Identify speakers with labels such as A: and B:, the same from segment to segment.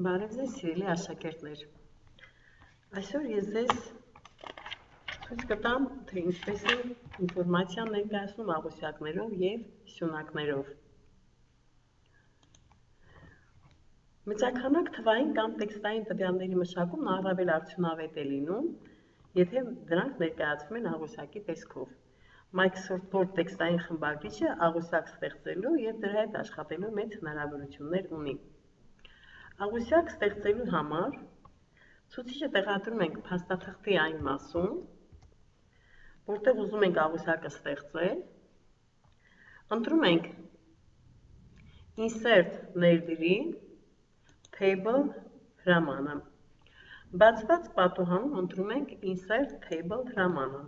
A: Բարև ձեզ սիրելի աշակերտներ։ Այսօր ես ձեզ ցույց կտամ, թե ինչպես է ինֆորմացիան ներկայացնում աղյուսակներով եւ սյունակներով։ Մեծաքանակ թվային կամ տեքստային տվյալների մշակումն առավել արդյունավետ է լինում, եթե դրանք ներկայացվում են աղյուսակի տեսքով։ Microsoft Word տեքստային խմբագրիչը աղյուսակ ստեղծելու եւ դրա հետ աշխատելու մեծ հնարավորություններ ունի։ Աղյուսակ ստեղծելու համար ցուցիչը տեղադրում ենք փաստաթղթի այն մասում, որտեղ ուզում ենք աղյուսակը ստեղծել, ընտրում ենք Insert ներդրի, Table հրամանը։ Բացված պատուհանում ընտրում ենք Insert Table հրամանը։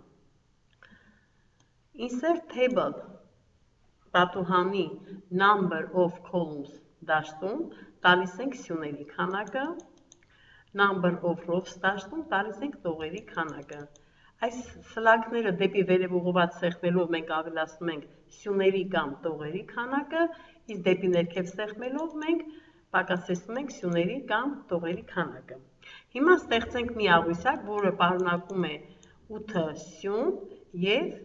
A: Insert Table պատուհանի Number of Columns դաշտում տալիս ենք սյուների քանակը, Number of Rows դաշտում տալիս ենք տողերի քանակը։ Այս սլակները դեպի վերև ուղղված սեղմելով մենք ավելացնում ենք սյուների կամ տողերի քանակը, իսկ դեպի ներքև սեղմելով մենք պակասեցնում ենք սյուների կամ տողերի քանակը։ Հիմա ստեղծենք մի աղյուսակ, որը պարունակում է 8 սյուն եւ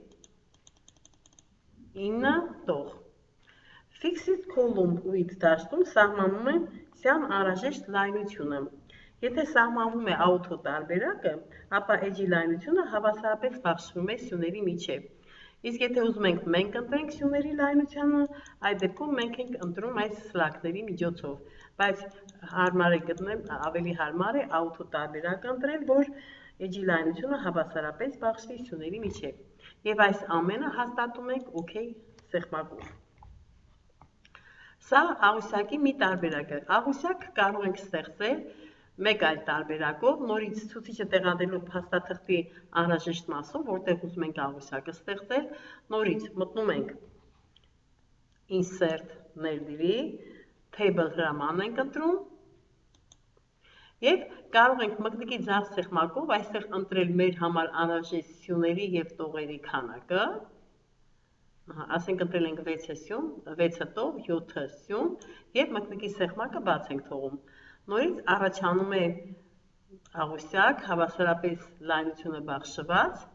A: 9 տող։ Fixed column width դաշտում սահմանում եմ սյան անհրաժեշտ լայնությունը։ Եթե սահմանվում է auto տարբերակը, ապա edge-ի լայնությունը հավասարապես բաշխվում է սյուների միջև։ Իսկ եթե ուզում ենք մենք ընտրենք սյուների լայնությունը, այդ դեպքում մենք ենք ընտրում այս սլակների միջոցով, բայց ավելի հարմար է auto տարբերակ ընտրել, որ edge-ի լայնությունը հավասարապես բաշխվի սյուների միջև։ Եվ այս ամենը հաստատում ենք OK սեղմակով։ Սա աղյուսակի մի տարբերակը։ Աղյուսակ կարող ենք ստեղծել մեկ այլ տարբերակով, նորից ցուցիչը տեղադրելով փաստաթղթի անհրաժեշտ մասով, որտեղ ուզում ենք աղյուսակը ստեղծել, նորից մտնում ենք Insert ներդրի, Table հրամանն ենք ընտրում եւ կարող ենք մկնիկի ձախ սեղմակով այստեղ ընտրել մեր համար անհրաժեշտ սյուների եւ տողերի քանակը։ Ասենք ընտրել ենք 6 սյուն, 6 տող, 7 սյուն եւ մկնիկի սեղմակը բաց ենք թողում։ Նորից առաջանում է աղյուսակ, հավասարապես լայնությունը բաշխված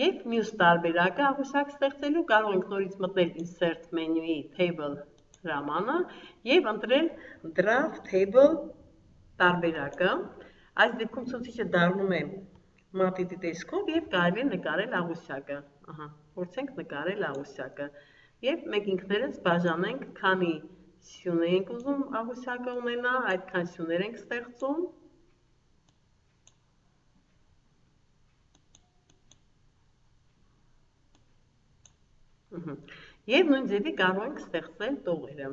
A: եւ մյուս տարբերակը աղյուսակ ստեղծելու կարող ենք նորից մտնել Insert մենյուի Table հրամանը եւ ընտրել Draft Table տարբերակը։ Այս դեպքում ցուցիչը դառնում է մատիտի տեսքով եւ կարելի է նկարել աղյուսակը։ Փորձենք նկարել աղյուսակը եւ մենք ինքներս բաժանենք, քանի սյուներ ենք ուզում աղյուսակը ունենա, այդքան սյուներ ենք ստեղծում։ Եվ նույն ձևի կարող ենք ստեղծել տողերը։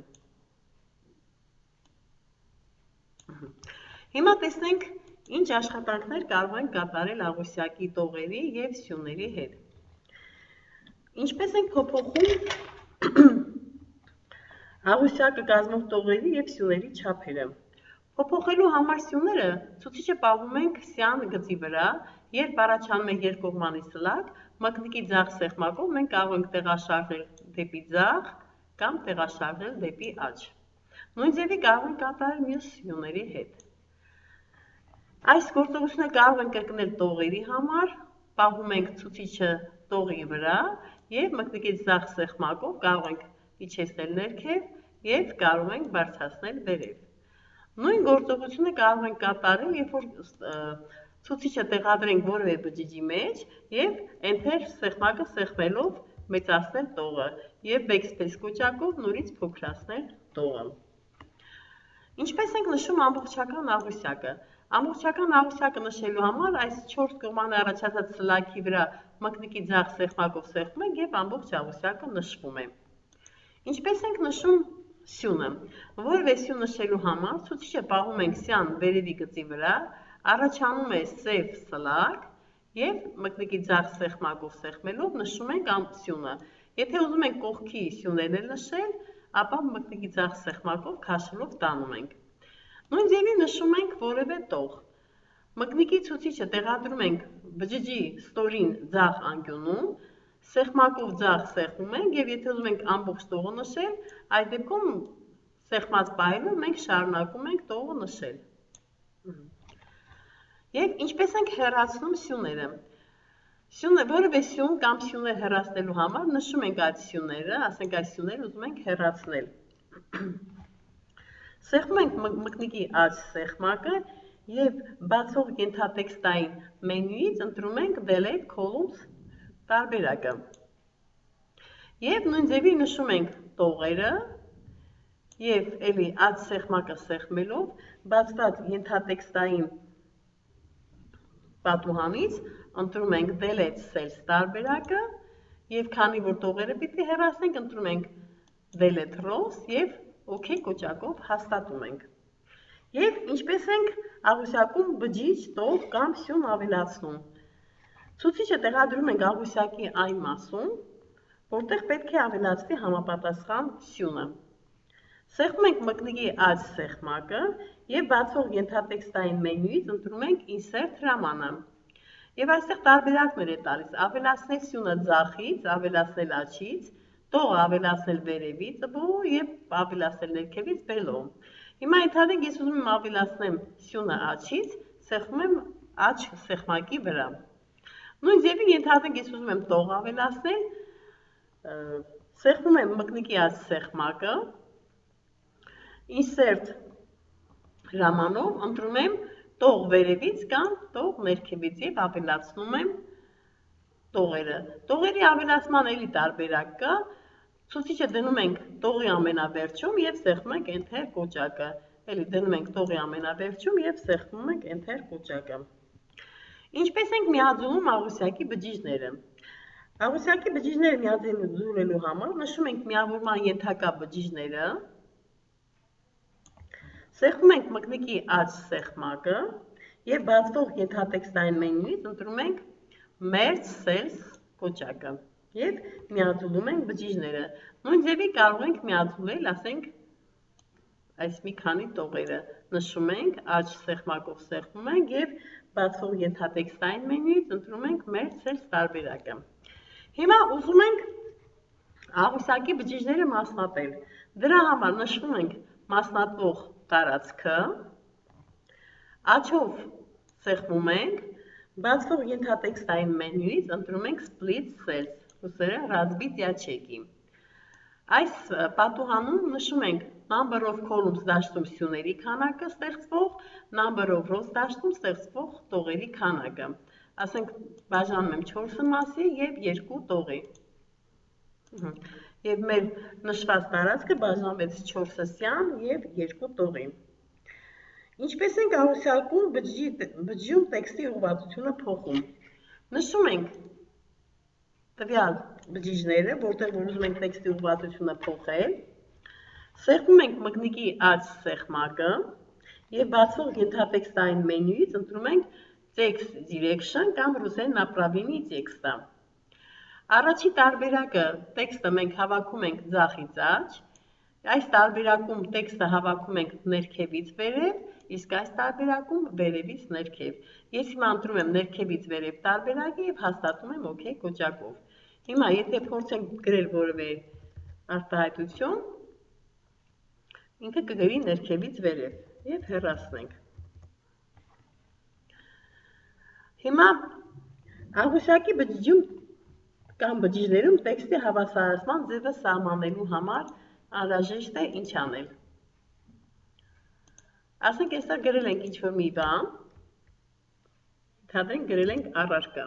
A: Հիմա տեսնենք ինչ աշխատանքներ կարող ենք կատարել աղյուսակի տողերի եւ սյուների հետ։ Ինչպես ենք փոփոխում աղյուսակը կազմող տողերի եւ սյուների չափերը։ Փոփոխելու համար սյուները ցուցիչը պահում ենք սյան գծի վրա, երբ առաջանում է երկկողմանի սլակ, մկնիկի ձախ սեղմակով մենք կարող ենք տեղաշարժել դեպի ձախ կամ տեղաշարժել դեպի աջ։ Նույն ձևի կարող ենք կատարել մյուս սյուների հետ։ Այս գործողությունը կարող ենք կրկնել տողերի համար, պահում ենք ցուցիչը տողի վրա եւ մկնիկի ձախ սեղմակով կարող ենք իջեցնել ներքև եւ կարող ենք բարձրացնել վերև։ Նույն գործողությունը կարող ենք կատարել, երբ որ ցուցիչը տեղադրենք որևէ բջիջի մեջ եւ Enter սեղմակը սեղմելով մեծացնել տողը եւ Backspace կոճակով նորից փոքրացնել տողը։ Ինչպես ենք նշում ամբողջական աղյուսակը։ Ամբողջական աղյուսակը նշելու համար այս 4 կողմանը առաջացած սլաքի վրա մկնիկի ձախ սեղմակով սեղմում ենք եւ ամբողջ աղյուսակը նշվում է։ Ինչպես ենք նշում սյունը։ Որևէ սյուն նշելու համար ցուցիչը պահում ենք սյան վերևի գծի վրա, առաջանում է սև սլակ եւ մկնիկի ձախ սեղմակով սեղմելով նշում ենք սյունը։ Եթե ուզում ենք կողքի սյուներն նշել, ապա մկնիկի ձախ սեղմակով քաշելով տանում ենք։ Նույն ձևի նշում ենք որևէ տող։ Մկնիկի ցուցիչը տեղադրում ենք բջիջի ստորին ձախ անկյունում, սեղմակով ձախ սեղմում ենք եւ եթե ուզում ենք ամբողջ տողը նշել, այդ դեպքում սեղմած պահելով մենք շարունակում ենք տողը նշել։ Եվ ինչպես ենք հեռացնում սյուները։ Որևէ սյուն կամ սյուներ հեռացնելու համար նշում ենք այդ սյուները, ասենք այս սյուները ուզում ենք հեռացնել։ Սեղմում ենք մկնիկի աջ սեղմակը և բացող ենթատեքստային մենյուից ընտրում ենք Delete Columns տարբերակը։ Եվ նույն ձևի նշում ենք տողերը և էլի աջ սեղմակը սեղմելով բացված ենթատեքստային պատուհանից ընտրում ենք Delete Cells տարբերակը և քանի որ տողերը պիտի հեռացնենք, ընտրում ենք Delete Rows և OK կոճակով հաստատում ենք։ Եվ ինչպես ենք աղյուսակում բջիջ, տող կամ սյուն ավելացնում։ Ցուցիչը տեղադրում ենք աղյուսակի այն մասում, որտեղ պետք է ավելացվի համապատասխան սյունը։ Սեղմում ենք մկնիկի աջ սեղմակը և բացող ենթատեքստային մենյուից ընտրում ենք Insert հրամանը։ Եվ այստեղ տարբերակներ է տալիս ավելացնել սյունը ձախից, ավելացնել աջից, տողը ավելացնել վերևից և ավելացնել ներքևից բելոw։ Հիմա ենթադրենք ես ուզում եմ ավելացնեմ սյունը աջից, սեղմում եմ աջ սեղմակի վրա։ Նույն ձևի ենթադրենք ես ուզում եմ տող ավելացնել, սեղմում եմ մկնիկի աջ սեղմակը, Insert հրամանով ընտրում եմ տող վերևից կամ տող ներքևից և ավելացնում եմ տողերը։ Տողերի ավելացման էլի տարբերակ կա, ցուցիչը դնում ենք տողի ամենավերջում և սեղմում ենք Enter կոճակը։ Էլի դնում ենք տողի ամենավերջում և սեղմում ենք Enter կոճակը։ Ինչպես ենք միաձուլում աղյուսակի բջիջները։ Աղյուսակի բջիջները միաձուլելու համար նշում ենք միավորման ենթակա բջիջները, սեղմում ենք մկնիկի աջ սեղմակը և բացվող ենթատեքստային մենյուից ընտրում ենք Merge Cells կոճակը և միաձուլում ենք բջիջները։ Նույն ձևի կարող ենք միաձուլել, ասենք, այս մի քանի տողերը։ Նշում ենք, աջ սեղմակով սեղմում ենք և բացվող ենթատեքստային մենյուից ընտրում ենք Merge Cells տարբերակը։ Հիմա ուզում ենք աղյուսակի բջիջները մասնատել։ Դրա համար նշում ենք մասնատվող տարածքը, աջով սեղմում ենք, բացվող ենթատեքստային մենյուից ընտրում ենք Split Cells, հուսերը ռազմից յաչեկի։ Այս պատուհանում նշում ենք Number of Columns դաշտում սյուների քանակը ստեղծվող, Number of Rows դաշտում ստեղծվող տողերի քանակը։ Ասենք բաժանում եմ 4 մասի և 2 տողի։ Եվ մեր նշված տարածքը բաժանվեց 4-սյան և 2 տողի։ Ինչպես ենք աղյուսակում բջջում տեքստի ուղղվածությունը փոխում։ Նշում ենք տվյալ բջիջները, որտեղ որ ուզում ենք տեքստի ուղղվածությունը փոխել, սեղմում ենք մկնիկի աջ սեղմակը և բացվող ենթատեքստային մենյուից ընտրում ենք Text Direction կամ ռուսերեն направление տեքստը։ Առաջի տարբերակը տեքստը մենք հավաքում ենք ձախից աջ, այս տարբերակում տեքստը հավաքում ենք ներքևից վերև, իսկ այս տարբերակում վերևից ներքև։ Ես հիմա ընտրում եմ ներքևից վերև տարբերակը և հաստատում եմ OK կոճակով։ Հիմա եթե փորձենք գրել որևէ արտահայտություն, ինքը կգրի ներքևից վերև և հեռացնենք։ Հիմա աղյուսակի բջջում կամ բջիջներում տեքստի հավասարացման ձևը սահմանելու համար անհրաժեշտ է ինչ անել։ Ասենք այստեղ գրել ենք ինչ-որ մի բան, ենթադրենք գրել ենք առարկա։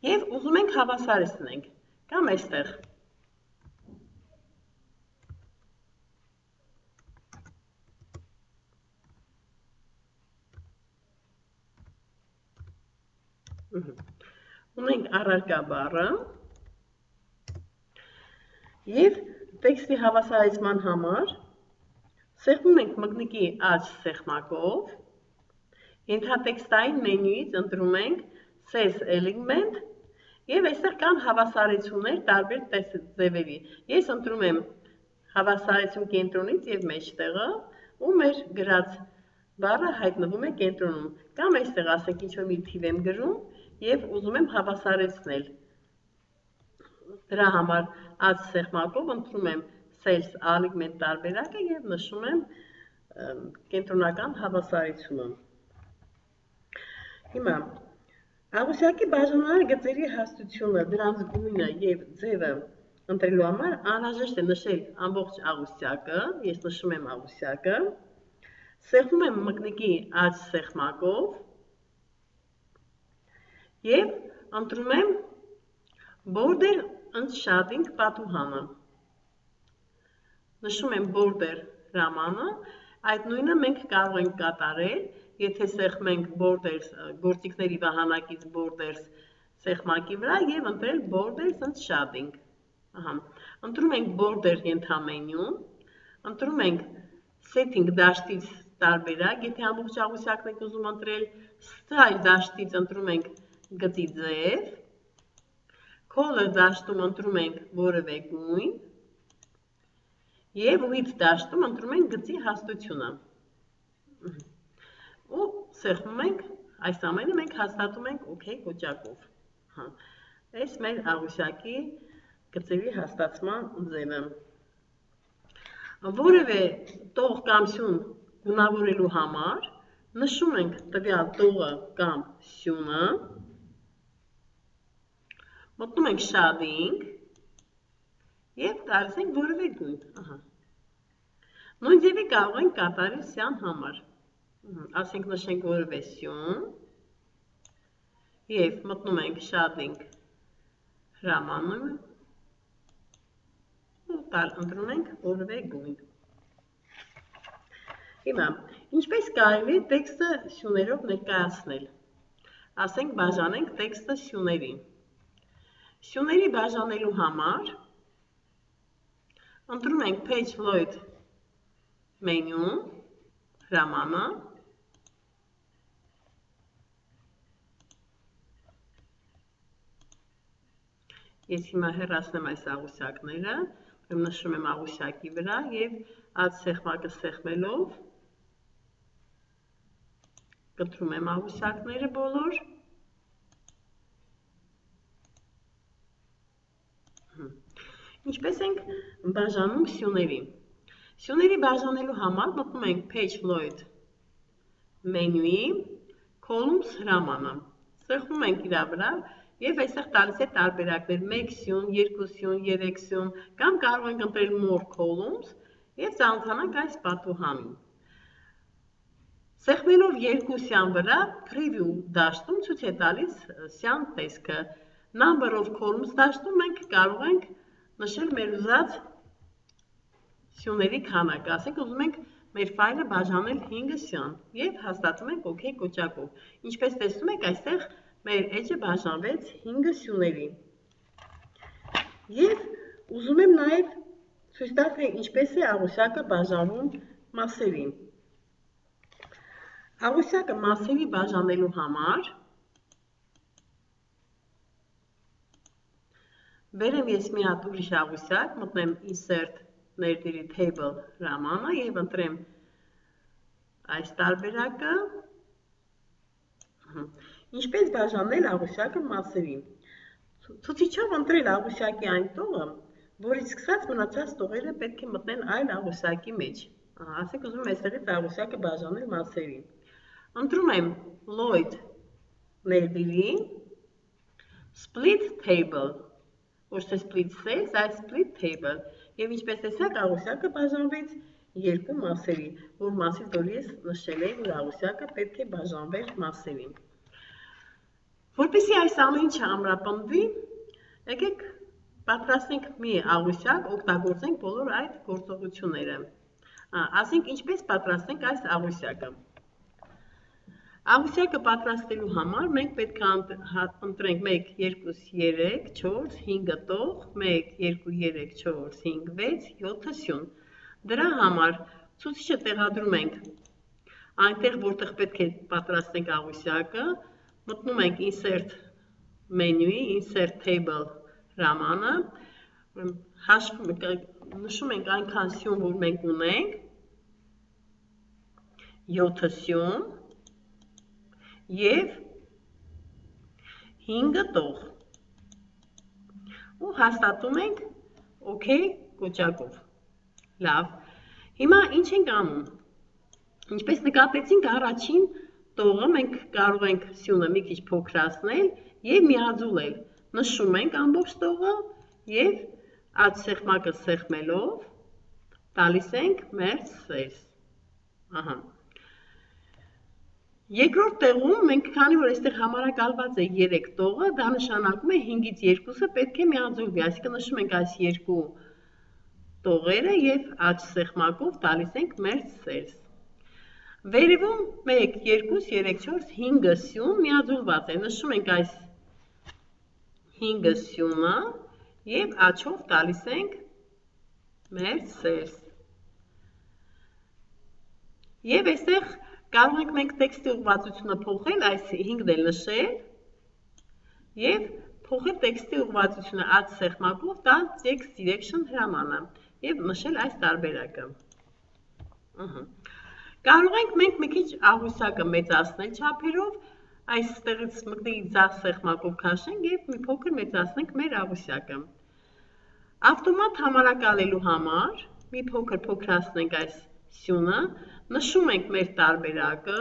A: Եվ ուզում ենք հավասարեցնենք, կամ այստեղ։ Ունենք առարկա բառը և տեքստի հավասարեցման համար սեղմում ենք մկնիկի աջ սեղմակով, ենթատեքստային մենյուից ընտրում ենք Cells Element և այստեղ կան հավասարեցումներ տարբեր ձևերի։ Ես ընտրում եմ հավասարեցում կենտրոնից և մեջտեղը ու մեր գրած բառը հայտնվում է կենտրոնում։ Կամ այստեղ ասենք ինչ-որ մի թիվ եմ գրում եւ ուզում եմ հավասարեցնել։ Դրա համար աջ սեղմակով ընտրում եմ cells ալիգմենտ տարբերակը եւ նշում եմ կենտրոնական հավասարությունը։ Հիմա աղյուսակի բաժանման գծերի հաստությունը, դրանց գույնը եւ ձևը ընտրելու համար անհրաժեշտ է նշել ամբողջ աղյուսակը, ես նշում եմ աղյուսակը, սեղմում եմ մկնիկի աջ սեղմակով եւ ընտրում եմ border and shading պատուհանը։ Նշում եմ border հրամանը, այդ նույնը մենք կարող ենք կատարել, եթե սեղմենք borders գործիքների վահանակից borders սեղմակի վրա եւ ընտրել borders and shading։ Ընտրում ենք border ենթամենյու, ընտրում ենք setting դաշտից տարբերակ, եթե ամբողջ աղյուսակն եք ուզում ընտրել, style դաշտից ընտրում ենք գծի ձև, color դաշտում ընտրում ենք որևէ գույն եւ width դաշտում ընտրում ենք գծի հաստությունը։ Ու սեղմում ենք, այս ամենը մենք հաստատում ենք OK կոճակով։ Այս մեր աղյուսակի գծերի հաստատման ձևը։ Որևէ տող կամ սյուն գունավորելու համար նշում ենք տվյալ տողը կամ սյունը, մտնում ենք shading եւ տալիս ենք որևէ գույն։ Նույն ձևի կարող ենք կատարել սյան համար։ Ասենք նշենք որևէ սյուն եւ մտնում ենք shading հրամանը ընտրում ենք որևէ գույն։ Հիմա, ինչպես կարելի է տեքստը սյուներով ներկայացնել։ Ասենք բաժանենք տեքստը սյուների։ Սյուների բաժանելու համար ընտրում ենք Page Load մենյու հրամանը, ես հիմա հեռացնեմ այս աղյուսակները, նշում եմ աղյուսակի վրա եւ աջ սեղմակը սեղմելով կտրում եմ աղյուսակները բոլոր։ Ինչպես ենք բաժանում սյուների։ Սյուների բաժանելու համար մտնում ենք Page Load մենյուի Columns հրամանը։ Սեղմում ենք իր վրա եւ այստեղ տալիս է տարբերակներ 1 սյուն, 2 սյուն, 3 սյուն, կամ կարող ենք ընտրել More Columns եւ ծանոթանանք այս պատուհանին։ Սեղմելով երկու սյան վրա Preview դաշտում ցույց է տալիս սյան տեսքը։ Number of Columns դաշտում մենք կարող ենք նշել մեր ուզած սյուների քանակը, ասենք ուզում ենք մեր ֆայլը բաժանել 5 սյան եւ հաստատում ենք OK կոճակով։ Ինչպես տեսնում եք, այստեղ մեր էջը բաժանվեց 5 սյուների։ Եվ ուզում եմ նաև ցույց տալ, թե ինչպես է աղյուսակը բաժանվում մասերի։ Աղյուսակը մասերի բաժանելու համար բերեմ ես մի հատ ուրիշ աղյուսակ, մտնեմ Insert ներդրի Table հրամանը եւ ընտրեմ այս տարբերակը։ Ինչպես բաժանել աղյուսակը մասերի։ Ցուցիչով ընտրել աղյուսակի այն տողը, որից սկսած մնացած տողերը պետք է մտնեն այլ աղյուսակի մեջ։ Ասենք ուզում եմ այստեղից աղյուսակը բաժանել մասերի։ Ընտրում եմ Load ներդրի Split Table, ոչ թե Split Cells, այլ Split Table։ Եվ ինչպես տեսակ աղյուսակը բաժանվեց երկու մասերի, որ մասից որ ես նշել եմ, որ աղյուսակը պետք է բաժանվեր մասերի։ Որպեսզի այս ամեն ինչը ամրապնդվի, եկեք պատրաստենք մի աղյուսակ, օգտագործենք բոլոր այդ գործողությունները։ Ասենք ինչպես պատրաստենք այս աղյուսակը։ Աղյուսակը պատրաստելու համար մենք պետք է ընտրենք 1, 2, 3, 4, 5 տող, 1, 2, 3, 4, 5, 6, 7 սյուն։ Դրա համար ցուցիչը տեղադրում ենք այնտեղ, որտեղ պետք է պատրաստենք աղյուսակը, մտնում ենք Insert մենյուի, Insert Table հրամանը, նշում ենք այնքան սյուն, որ մենք ունենք, 7 սյուն, եւ 5 տող։ Ու հաստատում ենք OK կոճակով։ Լավ։ Հիմա ինչ ենք անում։ Ինչպես նկատեցինք, առաջին տողը մենք կարող ենք սյունը մի քիչ փոքրացնել եւ միաձուլել։ Նշում ենք ամբողջ տողը եւ աջ սեղմակը սեղմելով տալիս ենք մերձ սերս։ Ահա։ Երկրորդ տեղում մենք քանի որ այստեղ համարակալված է 3 տողը, դա նշանակում է 5-ից 2-ը պետք է միաձուլվի, այսինքն նշում ենք այս երկու տողերը եւ աջ սեղմակով տալիս ենք մերձ սերս։ Վերևում 1, 2, 3, 4, 5 սյուն միաձուլված է, նշում ենք այս 5 սյունը եւ աջով տալիս ենք մերձ սերս։ Եվ այստեղ կարող ենք մենք տեքստի ուղղվածությունը փոխել, այս 5-ն էլ նշել եւ փոխել տեքստի ուղղվածությունը աջ սեղմակով տալ text direction հրամանը եւ նշել այս տարբերակը։ Կարող ենք մենք մի քիչ աղյուսակը մեծացնել չափերով, այստեղից մկնիկի ձախ սեղմակով քաշենք եւ մի փոքր մեծացնենք մեր աղյուսակը։ Ավտոմատ համարակալելու համար մի փոքր փոքրացնենք այս սյունը, նշում ենք մեր տարբերակը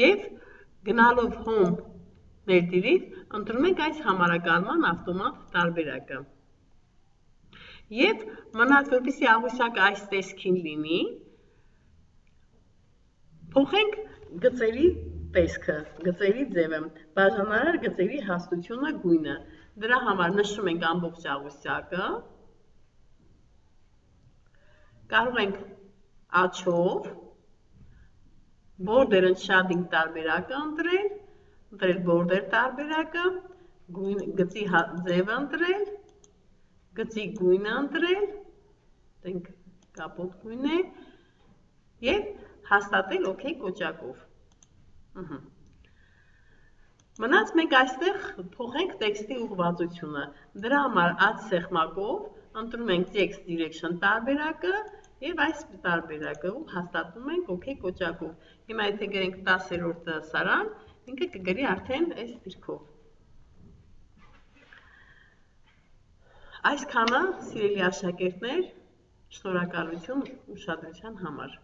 A: եւ գնալով home ներդիրիվ ընտրում ենք այս համարակալման ավտոմատ տարբերակը։ Եվ մնաց որպեսզի աղյուսակը այս տեսքին լինի, փոխենք գծերի տեսքը, գծերի ձևը, բաժանարար գծերի հաստությունը գույնը։ Դրա համար նշում ենք ամբողջ աղյուսակը, կարող ենք աչով border and shading տարբերակը ընտրել border տարբերակը, գծի ձևը ընտրել, գծի գույնը ընտրել, դենք կապոտ գույն է, և հաստատել OK կոճակով։ Մնաց մենք այստեղ փոխենք տեքստի ուղղվածությունը, դրա համար աջ սեղմակով ընտրում ենք text direction տարբերակը եւ այս տարբերակը հաստատում ենք OK կոճակով։ Հիմա եթե գրենք 10-րդ դասարան, ինքը կգրի արդեն այս դիրքով։ Այսքանը, սիրելի աշակերտներ, շնորհակալություն ուշադրության համար։